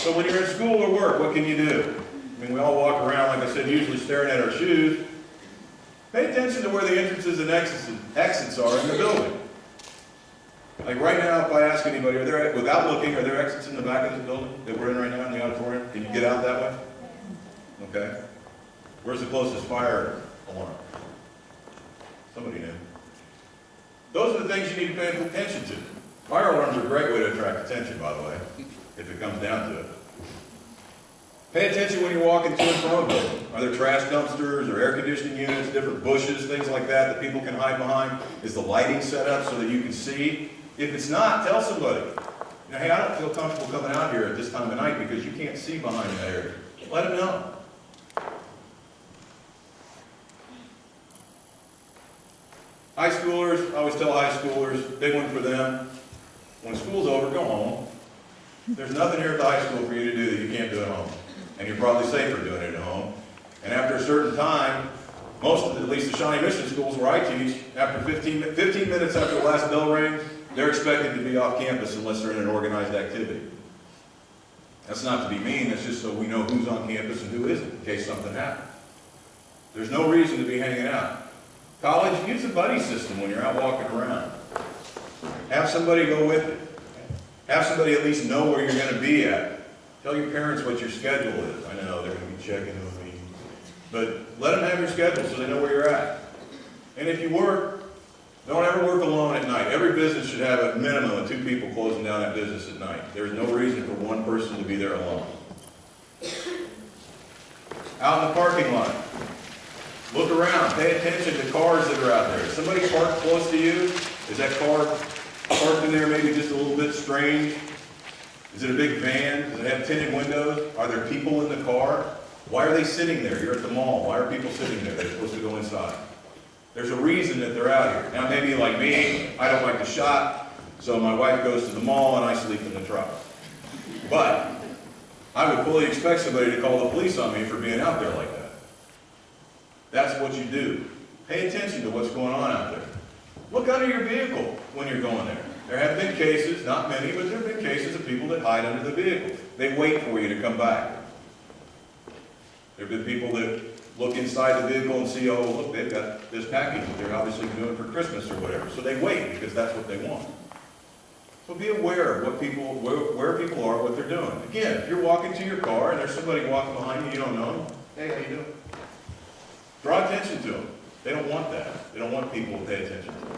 So when you're in school or work, what can you do? I mean, we all walk around, like I said, usually staring at our shoes. Pay attention to where the entrances and exits are in the building. Like right now, if I ask anybody, without looking, are there exits in the back of this building that we're in right now in the auditorium? Can you get out that way? Okay. Where's the closest fire alarm? Somebody knew. Those are the things you need to pay attention to. Fire alarms are a great way to attract attention, by the way, if it comes down to it. Pay attention when you're walking to and from a building. Are there trash dumpsters or air conditioning units, different bushes, things like that people can hide behind? Is the lighting set up so that you can see? If it's not, tell somebody. You know, hey, I don't feel comfortable coming out here at this time of night because you can't see behind that area. Let them know. High schoolers, I always tell high schoolers, big one for them, when school's over, go home. There's nothing here at the high school for you to do that you can't do at home. And you're probably safer doing it at home. And after a certain time, most of the, at least the Shawnee Mission schools where I teach, after 15 minutes after the last bell rings, they're expected to be off campus unless they're in an organized activity. That's not to be mean, that's just so we know who's on campus and who isn't, in case something happens. There's no reason to be hanging out. College, use a buddy system when you're out walking around. Have somebody go with you. Have somebody at least know where you're going to be at. Tell your parents what your schedule is. I know they're going to be checking with me. But let them have your schedule so they know where you're at. And if you work, don't ever work alone at night. Every business should have a minimum of 2 people closing down that business at night. There's no reason for one person to be there alone. Out in the parking lot, look around. Pay attention to cars that are out there. Is somebody parked close to you? Is that car parked in there maybe just a little bit strange? Is it a big van? Does it have tinted windows? Are there people in the car? Why are they sitting there? You're at the mall. Why are people sitting there? They're supposed to go inside. There's a reason that they're out here. Now maybe like me, I don't like to shop, so my wife goes to the mall and I sleep in the truck. But I would fully expect somebody to call the police on me for being out there like that. That's what you do. Pay attention to what's going on out there. Look under your vehicle when you're going there. There have been cases, not many, but there have been cases of people that hide under the vehicle. They wait for you to come back. There have been people that look inside the vehicle and see, oh, look, they've got this package that they're obviously doing for Christmas or whatever. So they wait because that's what they want. So be aware of what people, where people are, what they're doing. Again, if you're walking to your car and there's somebody walking behind you, you don't know them, hey, how you doing? Draw attention to them. They don't want that. They don't want people to pay attention to them.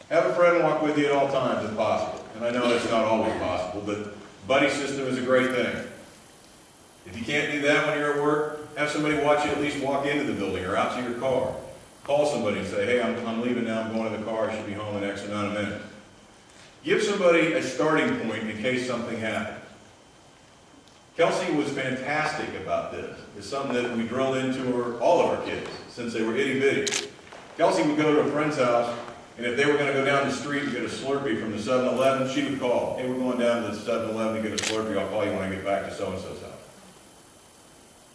Have a friend walk with you at all times if possible. And I know it's not always possible, but buddy system is a great thing. If you can't do that when you're at work, have somebody watch you at least walk into the building or out to your car. Call somebody and say, hey, I'm leaving now, I'm going to the car, I should be home in X amount of minutes. Give somebody a starting point in case something happens. Kelsey was fantastic about this. It's something that we drilled into her, all of our kids, since they were itty bitty. Kelsey would go to a friend's house, and if they were going to go down the street and get a Slurpee from the 7-Eleven, she would call, hey, we're going down to the 7-Eleven to get a Slurpee, I'll call you when I get back to so-and-so's house.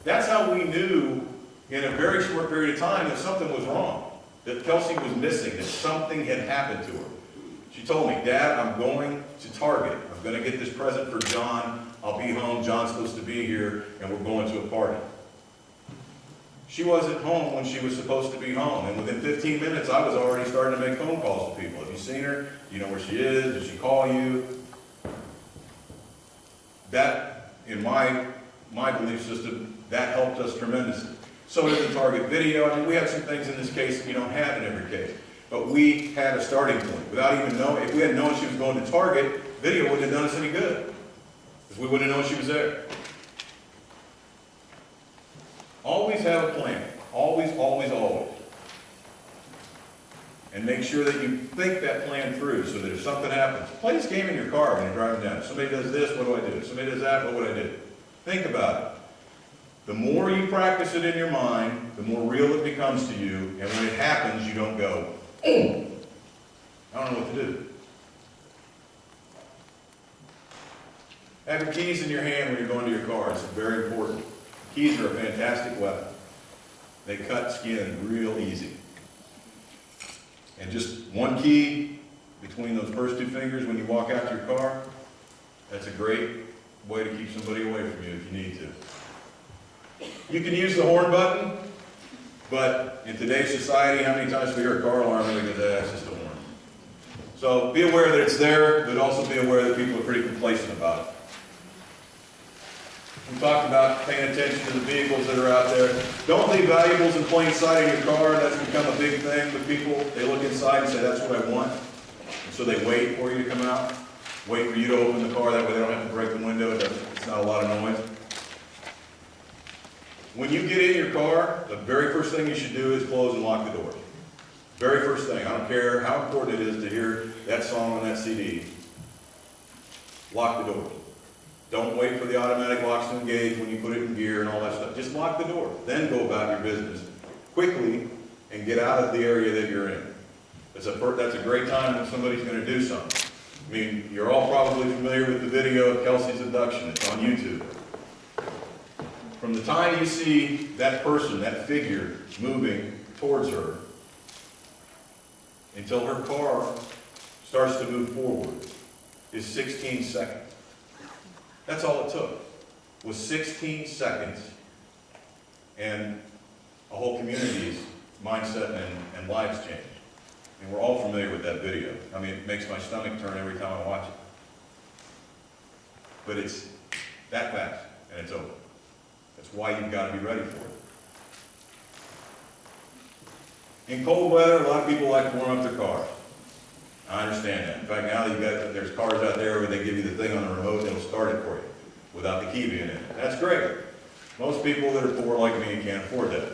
That's how we knew in a very short period of time that something was wrong, that Kelsey was missing, that something had happened to her. She told me, Dad, I'm going to Target. I'm going to get this present for John. I'll be home. John's supposed to be here, and we're going to a party. She wasn't home when she was supposed to be home, and within 15 minutes, I was already starting to make phone calls to people. Have you seen her? Do you know where she is? Did she call you? That, in my belief system, that helped us tremendously. So did the Target video. I mean, we had some things in this case that you don't have in every case. But we had a starting point. Without even knowing, if we had known she was going to Target, video wouldn't have done us any good. Because we wouldn't have known she was there. Always have a plan. Always, always, always. And make sure that you think that plan through so that if something happens, play this game in your car when you're driving down. If somebody does this, what do I do? If somebody does that, what would I do? Think about it. The more you practice it in your mind, the more real it becomes to you, and when it happens, you don't go, oh, I don't know what to do. Have your keys in your hand when you're going to your car. It's very important. Keys are a fantastic weapon. They cut skin real easy. And just one key, between those first two fingers when you walk out to your car, that's a great way to keep somebody away from you if you need to. You can use the horn button, but in today's society, how many times do we hear a car alarm and we go, that's just a horn. So be aware that it's there, but also be aware that people are pretty complacent about it. We talked about paying attention to the vehicles that are out there. Don't leave valuables in plain sight in your car. That's become a big thing with people. They look inside and say, that's what I want. And so they wait for you to come out. Wait for you to open the car. That way they don't have to break the window. It's not a lot of noise. When you get in your car, the very first thing you should do is close and lock the doors. Very first thing. I don't care how important it is to hear that song on that CD. Lock the doors. Don't wait for the automatic locks to engage when you put it in gear and all that stuff. Just lock the door. Then go about your business quickly and get out of the area that you're in. That's a great time when somebody's going to do something. I mean, you're all probably familiar with the video of Kelsey's abduction. It's on YouTube. From the time you see that person, that figure, moving towards her, until her car starts to move forward, is 16 seconds. That's all it took, was 16 seconds, and a whole community's mindset and lives changed. And we're all familiar with that video. I mean, it makes my stomach turn every time I watch it. But it's that fast, and it's over. That's why you've got to be ready for it. In cold weather, a lot of people like to warm up their cars. I understand that. In fact, now there's cars out there where they give you the thing on the remote and it'll start it for you without the key being in it. That's great. Most people that are poor like me can't afford that.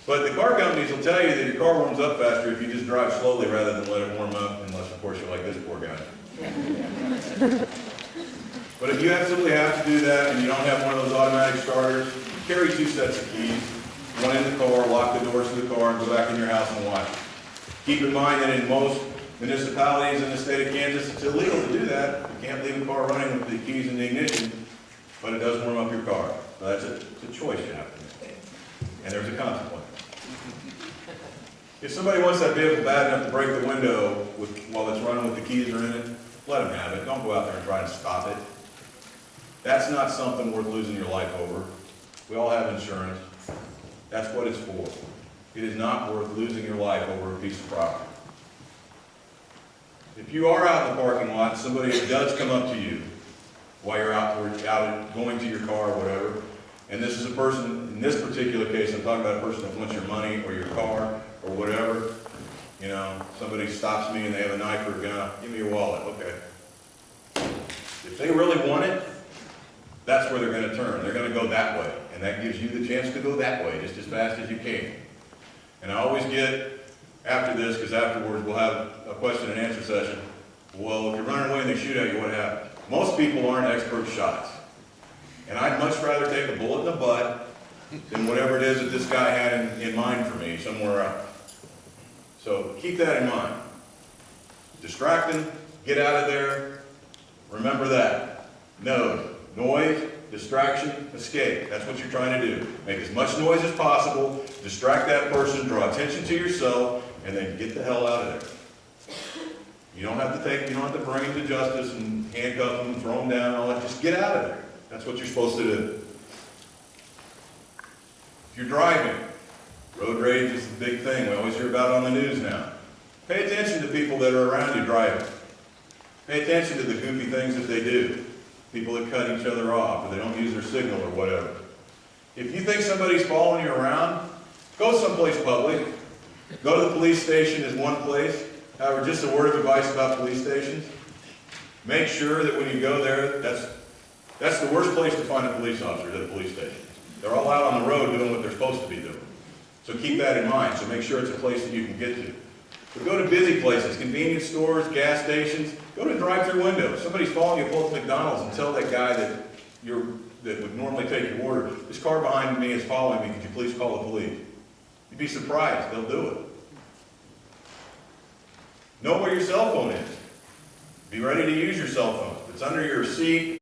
But the car companies will tell you that your car warms up faster if you just drive slowly rather than let it warm up, unless, of course, you're like this poor guy. But if you simply have to do that and you don't have one of those automatic starters, carry 2 sets of keys. One in the car, lock the doors to the car, and go back in your house and watch it. Keep in mind that in most municipalities in the state of Kansas, it's illegal to do that. You can't leave a car running with the keys in the ignition, but it does warm up your car. So that's it's a choice you have to make. And there's a consequence. If somebody wants that vehicle bad enough to break the window while it's running with the keys are in it, let them have it. Don't go out there and try to stop it. That's not something worth losing your life over. We all have insurance. That's what it's for. It is not worth losing your life over a piece of property. If you are out in the parking lot, somebody does come up to you while you're out going to your car or whatever, and this is a person, in this particular case, I'm talking about a person that wants your money or your car or whatever. You know, somebody stops me and they have a knife or a gun, give me your wallet, okay. If they really want it, that's where they're going to turn. They're going to go that way, and that gives you the chance to go that way just as fast as you can. And I always get, after this, because afterwards we'll have a question and answer session, well, if you're running away and they shoot at you, what happens? Most people aren't expert shots. And I'd much rather take a bullet in the butt than whatever it is that this guy had in mind for me somewhere else. So keep that in mind. Distract them, get out of there, remember that. Noise, distraction, escape. That's what you're trying to do. Make as much noise as possible, distract that person, draw attention to yourself, and then get the hell out of there. You don't have to bring them to justice and handcuff them and throw them down and all that. Just get out of there. That's what you're supposed to do. If you're driving, road rage is the big thing we always hear about on the news now. Pay attention to people that are around you driving. Pay attention to the goofy things that they do. People that cut each other off, or they don't use their signal or whatever. If you think somebody's following you around, go someplace public. Go to the police station is one place. However, just a word of advice about police stations. Make sure that when you go there, that's the worst place to find a police officer, at a police station. They're all out on the road doing what they're supposed to be doing. So keep that in mind. So make sure it's a place that you can get to. But go to busy places, convenience stores, gas stations. Go to a drive-through window. If somebody's following you, pull up McDonald's and tell that guy that would normally take your order, this car behind me is following me, could you please call the police? You'd be surprised, they'll do it. Know where your cell phone is. Be ready to use your cell phone. If it's under your seat,